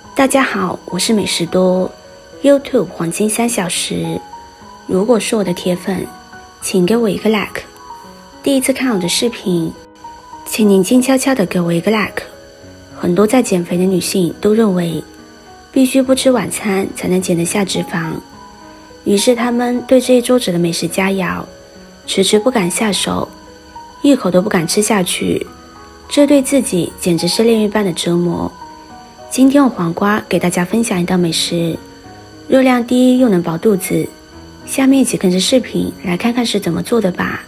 大家好，我是美食多 YouTube 黄金3小时。如果是我的铁粉，请给我一个 like。第一次看我的视频，请您静悄悄地给我一个 like。很多在减肥的女性都认为必须不吃晚餐才能减得下脂肪，于是她们对这一桌子的美食佳肴迟迟不敢下手，一口都不敢吃下去，这对自己简直是炼狱般的折磨。今天用黄瓜给大家分享一道美食，热量低又能饱肚子。下面一起跟着视频来看看是怎么做的吧。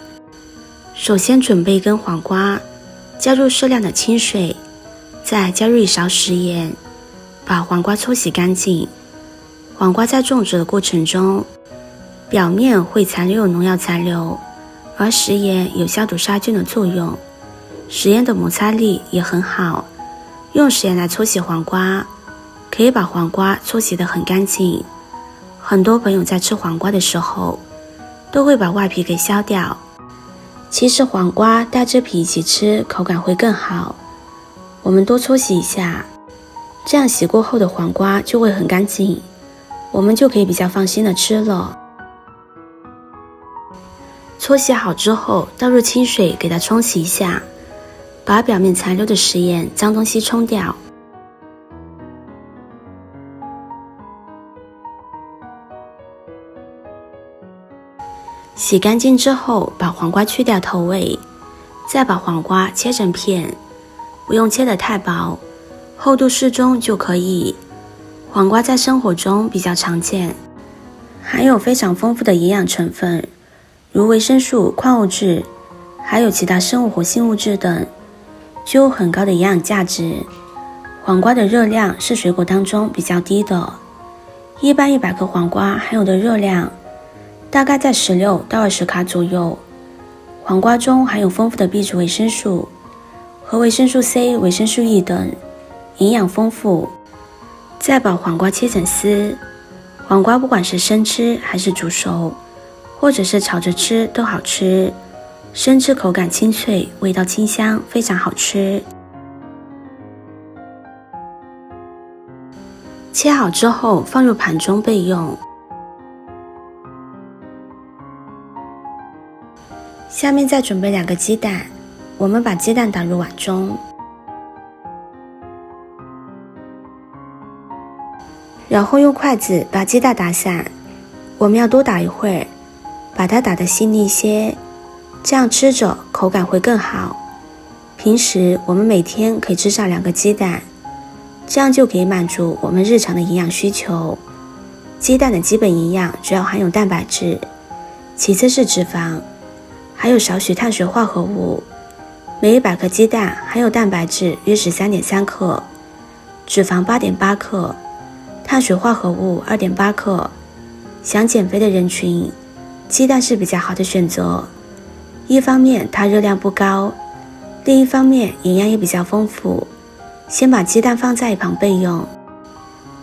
首先准备一根黄瓜，加入适量的清水，再加入1勺食盐，把黄瓜搓洗干净。黄瓜在种植的过程中，表面会残留有农药残留，而食盐有消毒杀菌的作用，食盐的摩擦力也很好。用食盐来搓洗黄瓜，可以把黄瓜搓洗得很干净。很多朋友在吃黄瓜的时候，都会把外皮给削掉。其实黄瓜带着皮一起吃，口感会更好。我们多搓洗一下，这样洗过后的黄瓜就会很干净，我们就可以比较放心的吃了。搓洗好之后，倒入清水给它冲洗一下，把表面残留的食盐脏东西冲掉。洗干净之后，把黄瓜去掉头尾，再把黄瓜切成片，不用切得太薄，厚度适中就可以。黄瓜在生活中比较常见，含有非常丰富的营养成分，如维生素、矿物质，还有其他生物活性物质等，具有很高的营养价值。黄瓜的热量是水果当中比较低的，一般100克黄瓜含有的热量大概在16到20卡左右。黄瓜中含有丰富的 B 族维生素和维生素 C、维生素 E 等，营养丰富。再把黄瓜切成丝，黄瓜不管是生吃还是煮熟，或者是炒着吃都好吃。生吃口感清脆，味道清香，非常好吃。切好之后放入盘中备用。下面再准备2个鸡蛋，我们把鸡蛋打入碗中，然后用筷子把鸡蛋打散，我们要多打一会儿，把它打得细腻一些，这样吃着口感会更好。平时我们每天可以吃上2个鸡蛋，这样就可以满足我们日常的营养需求。鸡蛋的基本营养主要含有蛋白质，其次是脂肪，还有少许碳水化合物。每100克鸡蛋含有蛋白质约 13.3 克，脂肪 8.8 克，碳水化合物 2.8 克。想减肥的人群，鸡蛋是比较好的选择。一方面它热量不高，另一方面营养也比较丰富。先把鸡蛋放在一旁备用，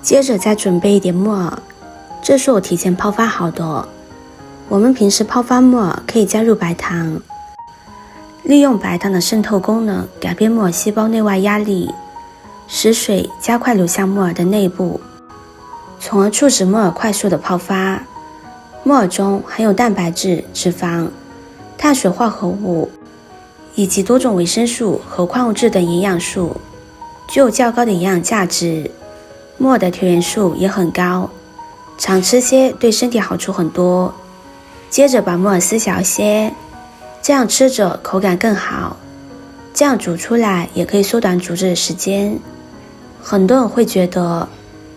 接着再准备一点木耳，这是我提前泡发好的。我们平时泡发木耳可以加入白糖，利用白糖的渗透功能改变木耳细胞内外压力，使水加快流向木耳的内部，从而促使木耳快速的泡发。木耳中含有蛋白质、脂肪、碳水化合物以及多种维生素和矿物质等营养素，具有较高的营养价值。木耳的铁元素也很高，常吃些对身体好处很多。接着把木耳撕小些，这样吃着口感更好。这样煮出来也可以缩短煮制的时间。很多人会觉得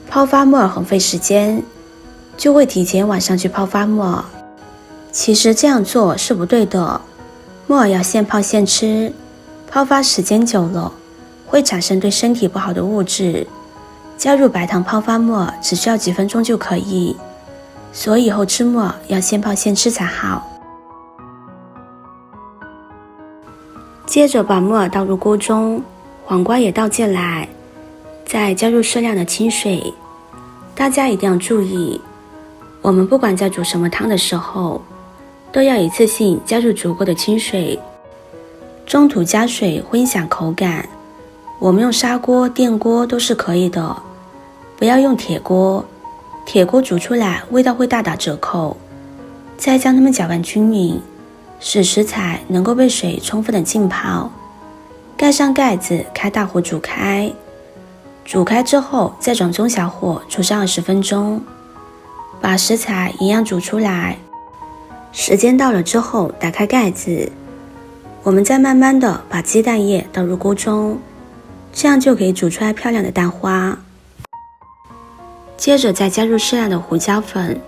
泡发木耳很费时间，就会提前晚上去泡发木耳。其实这样做是不对的，木耳要现泡现吃，泡发时间久了会产生对身体不好的物质。加入白糖泡发木耳只需要几分钟就可以，所以以后吃木耳要现泡现吃才好。接着把木耳倒入锅中，黄瓜也倒进来，再加入适量的清水。大家一定要注意，我们不管在煮什么汤的时候，都要一次性加入足够的清水，中途加水会影响口感。我们用砂锅、电锅都是可以的，不要用铁锅，铁锅煮出来味道会大打折扣。再将它们搅拌均匀，使食材能够被水充分的浸泡。盖上盖子，开大火煮开。煮开之后，再转中小火煮上20分钟，把食材一样煮出来。时间到了之后，打开盖子，我们再慢慢的把鸡蛋液倒入锅中，这样就可以煮出来漂亮的蛋花。接着再加入适量的胡椒粉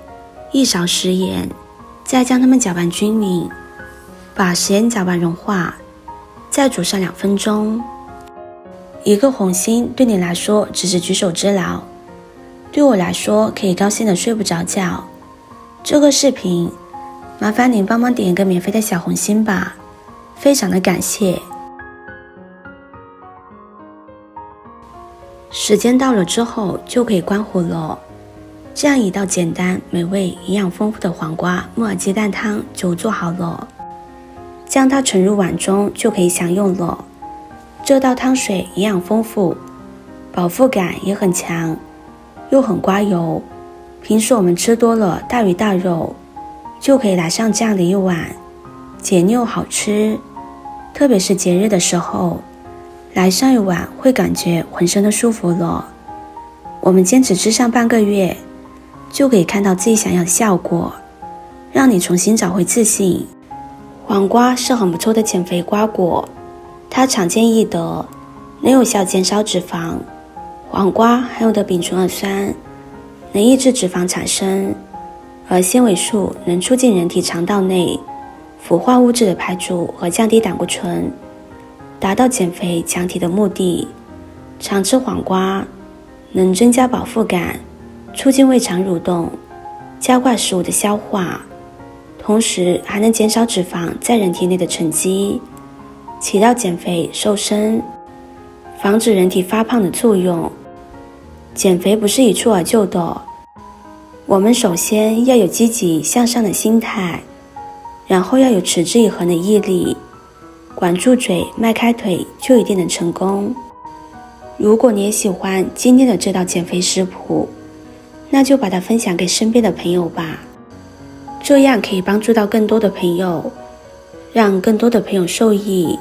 ，1勺食盐，再将它们搅拌均匀，把食盐搅拌融化，再煮上2分钟。一个红心对你来说只是举手之劳，对我来说可以高兴的睡不着觉。这个视频麻烦您帮忙点一个免费的小红心吧，非常的感谢。时间到了之后就可以关火了，这样一道简单、美味、营养丰富的黄瓜木耳鸡蛋汤就做好了，将它盛入碗中就可以享用了。这道汤水营养丰富，饱腹感也很强，又很刮油。平时我们吃多了大鱼大肉，就可以来上这样的一碗，解腻又好吃。特别是节日的时候，来上一碗会感觉浑身都舒服了。我们坚持吃上半个月，就可以看到自己想要的效果，让你重新找回自信。黄瓜是很不错的减肥瓜果，它常见易得，能有效减少脂肪。黄瓜含有的丙醇二酸能抑制脂肪产生，而纤维素能促进人体肠道内腐化物质的排除和降低胆固醇，达到减肥强体的目的。常吃黄瓜能增加饱腹感，促进胃肠蠕动，加快食物的消化，同时还能减少脂肪在人体内的沉积，起到减肥瘦身、防止人体发胖的作用。减肥不是一蹴而就的，我们首先要有积极向上的心态，然后要有持之以恒的毅力，管住嘴，迈开腿，就一定能成功。如果你也喜欢今天的这道减肥食谱，那就把它分享给身边的朋友吧，这样可以帮助到更多的朋友，让更多的朋友受益，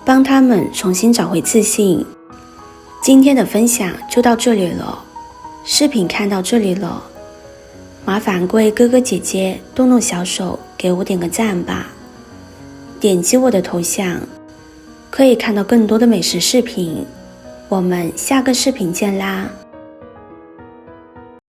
帮他们重新找回自信。今天的分享就到这里了，视频看到这里了，麻烦各位哥哥姐姐动动小手给我点个赞吧。点击我的头像可以看到更多的美食视频，我们下个视频见啦。